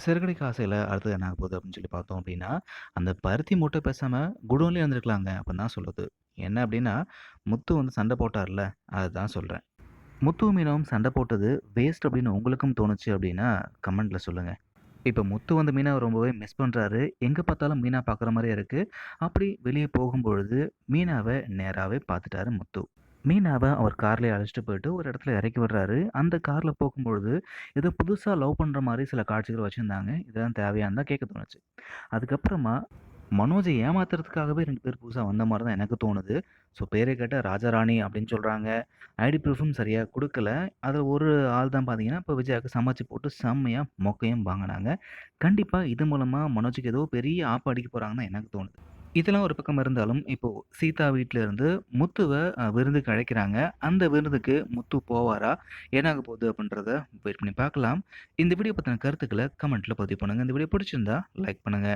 சிறகடிக்க ஆசையில அடுத்தது என்ன ஆக போகுது அப்படின்னு சொல்லி பார்த்தோம் அப்படின்னா, அந்த பருத்தி மூட்டை பேசாம குடோன்லயே இருந்திருக்கலாங்க அப்படின்னு தான் சொல்லுது. என்ன அப்படின்னா, முத்து வந்து சண்டை போட்டார்ல, அதுதான் சொல்றேன். முத்துவும் மீனாவும் சண்டை போட்டது வேஸ்ட் அப்படின்னு உங்களுக்கும் தோணுச்சு அப்படின்னா, கமெண்ட்ல சொல்லுங்க. இப்ப முத்து வந்து மீனாவ ரொம்பவே மிஸ் பண்றாரு. எங்க பார்த்தாலும் மீனா பார்க்குற மாரியே இருக்கு. அப்படி வெளிய போகும்பொழுது மீனாவ நேராவே பார்த்துட்டாரு முத்து. மீனாவ அவர் கார்லயே அழைச்சிட்டு போயிட்டு ஒரு இடத்துல இறக்கி விடுறாரு. அந்த கார்ல போகும்பொழுது, ஏதோ புதுசா லவ் பண்ற மாரி சில காட்சிகள் வச்சிருந்தாங்க. இதெல்லாம் தேவையான்னு தான் கேட்க தோணுச்சு. அதுக்கப்புறமா மனோஜ ஏமாத்துறதுக்காகவே 2 பேர் புதுசா வந்த மாரி தான் எனக்கு தோணுது. ஸோ பேர கேட்டா ராஜாராணி அப்படின்னு சொல்றாங்க. ஐடி ப்ரூஃபும் சரியா குடுக்கல. அதுல ஒரு ஆள் தான் பார்த்தீங்கன்னா, இப்ப விஜயாக்கு சமைச்சு போட்டு செம்மையா மொக்கையும் வாங்குனாங்க. கண்டிப்பா இது மூலமா மனோஜுக்கு ஏதோ பெரிய ஆப்பு அடிக்க போறாங்கன்னு தான் எனக்கு தோணுது. இதெல்லாம் ஒரு பக்கம் இருந்தாலும், இப்போ சீதா வீட்ல இருந்து முத்துவ விருந்துக்கு அழைக்கிறாங்க. அந்த விருந்துக்கு முத்து போவாரா? என்ன ஆக போகுது அப்படின்றத வெயிட் பண்ணி பார்க்கலாம். இந்த வீடியோ பத்தின கருத்துக்கள கமெண்ட்ல பதிவு பண்ணுங்க. இந்த வீடியோ பிடிச்சிருந்தா லைக் பண்ணுங்க.